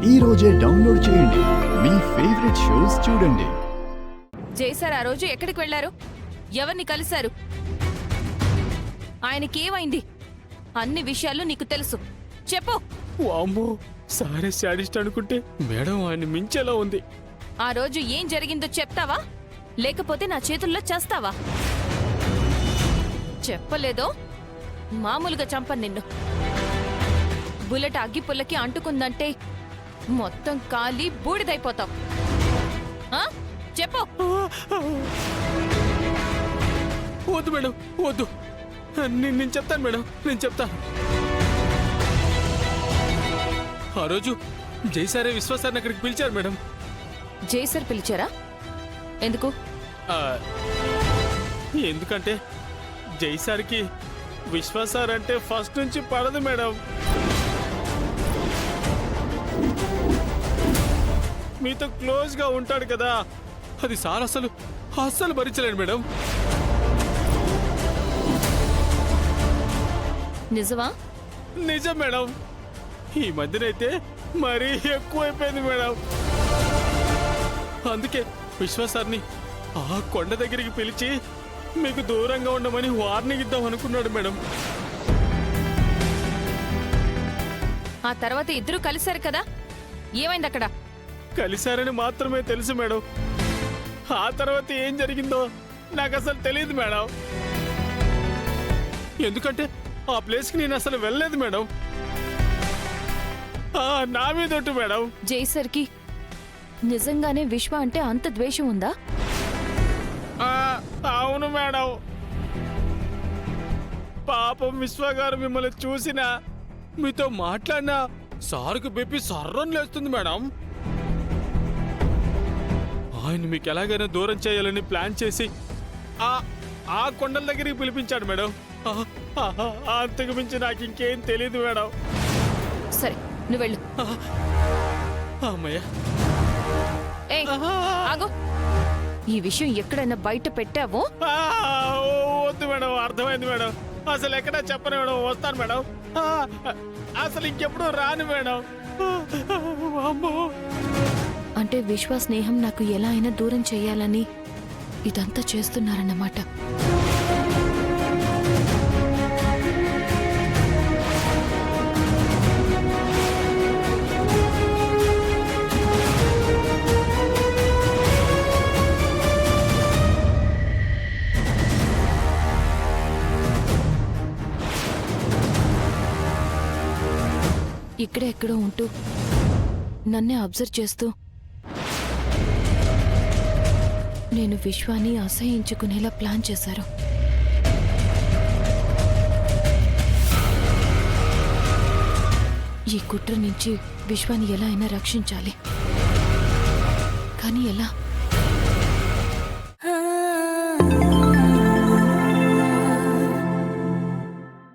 ఈ రోజే డౌన్లోడ్ చేయండి. మీ ఫేవరెట్ షోస్ చూడండి. జైసర్ ఆ రోజు ఎక్కడికి వెళ్లారు? ఎవరిని కలిశారు? ఆయనకేమైంది? అన్ని విషయాలు నీకు తెలుసు, చెప్పు. వామ్మో, సారే శాడిస్ట్ అనుకుంటే మేడం ఆయన మించేలా ఉంది. ఆ రోజు ఏం జరిగిందో చెప్తావా, లేకపోతే నా చేతుల్లో చేస్తావా? చెప్పలేదో మామూలుగా చంపను నిన్ను. బుల్లెట్ అగ్గిపుల్లకి అంటుకుందంటే మొత్తం కాలి బూడిదైపోతావు. చెప్పు. వద్దు మేడం, వద్దు. నేను చెప్తాను మేడం, నేను చెప్తాను. ఆ రోజు జైసారే విశ్వాసాన్ని అక్కడికి పిలిచారు మేడం. జైసర్ పిలిచారా? ఎందుకు? ఆ, ఎందుకంటే జైసార్కి విశ్వాసార్ అంటే ఫస్ట్ నుంచి పడదు మేడం. మీతో క్లోజ్ గా ఉంటాడు కదా, అది సార్ అస్సలు భరించలేడు మేడం. నిజమా? నిజం మేడం. ఈ మధ్యనైతే మరీ ఎక్కువైపోయింది మేడం. అందుకే విశ్వాసాన్ని ఆ కొండ దగ్గరికి పిలిచి మీకు దూరంగా ఉండమని వార్నింగ్ ఇద్దాం అనుకున్నాడు మేడం. ఆ తర్వాత ఇద్దరు కలిశారు కదా, ఏమైంది అక్కడ? కలిశారని మాత్రమే తెలుసు మేడం. ఆ తర్వాత ఏం జరిగిందో నాకు అసలు తెలియదు మేడం. ఎందుకంటే ఆ ప్లేస్కి నేను అసలు వెళ్ళలేదు మేడం. నా మీదొట్టు మేడం. జైసర్కి నిజంగానే విశ్వ అంటే అంత ద్వేషం ఉందా? అవును మేడం. పాపం విశ్వ గారు మిమ్మల్ని చూసినా, మీతో మాట్లాడినా సారుకు బెప్పి సర్రం లేస్తుంది మేడం. ఆయన మీకు ఎలాగైనా దూరం చేయాలని ప్లాన్ చేసి ఆ కొండల దగ్గరికి పిలిపించాడు మేడం. అంతకు మించి నాకు ఇంకేం తెలియదు మేడం. సరే, నువ్వు వెళ్ళు. అమ్మయ్య. ఏయ్, ఆగు. ఈ విషయం ఎక్కడైనా బయట పెట్టావో? వద్దు మేడం, అర్థమైంది మేడం. అసలు ఎక్కడా చెప్పను మేడం. వస్తాను మేడం. అసలు ఇంకెప్పుడు రాను మేడం. అమ్మో. అంటే విశ్వ స్నేహం నాకు ఎలా అయినా దూరం చెయ్యాలని ఇదంతా చేస్తున్నారన్నమాట. ఇక్కడే ఎక్కడో ఉంటూ నన్నే అబ్జర్వ్ చేస్తూ నేను విశ్వాన్ని అసహించుకునేలా ప్లాన్ చేశారు. ఈ కుట్ర నుంచి విశ్వాన్ని ఎలా అయినా రక్షించాలి. కానీ ఎలా?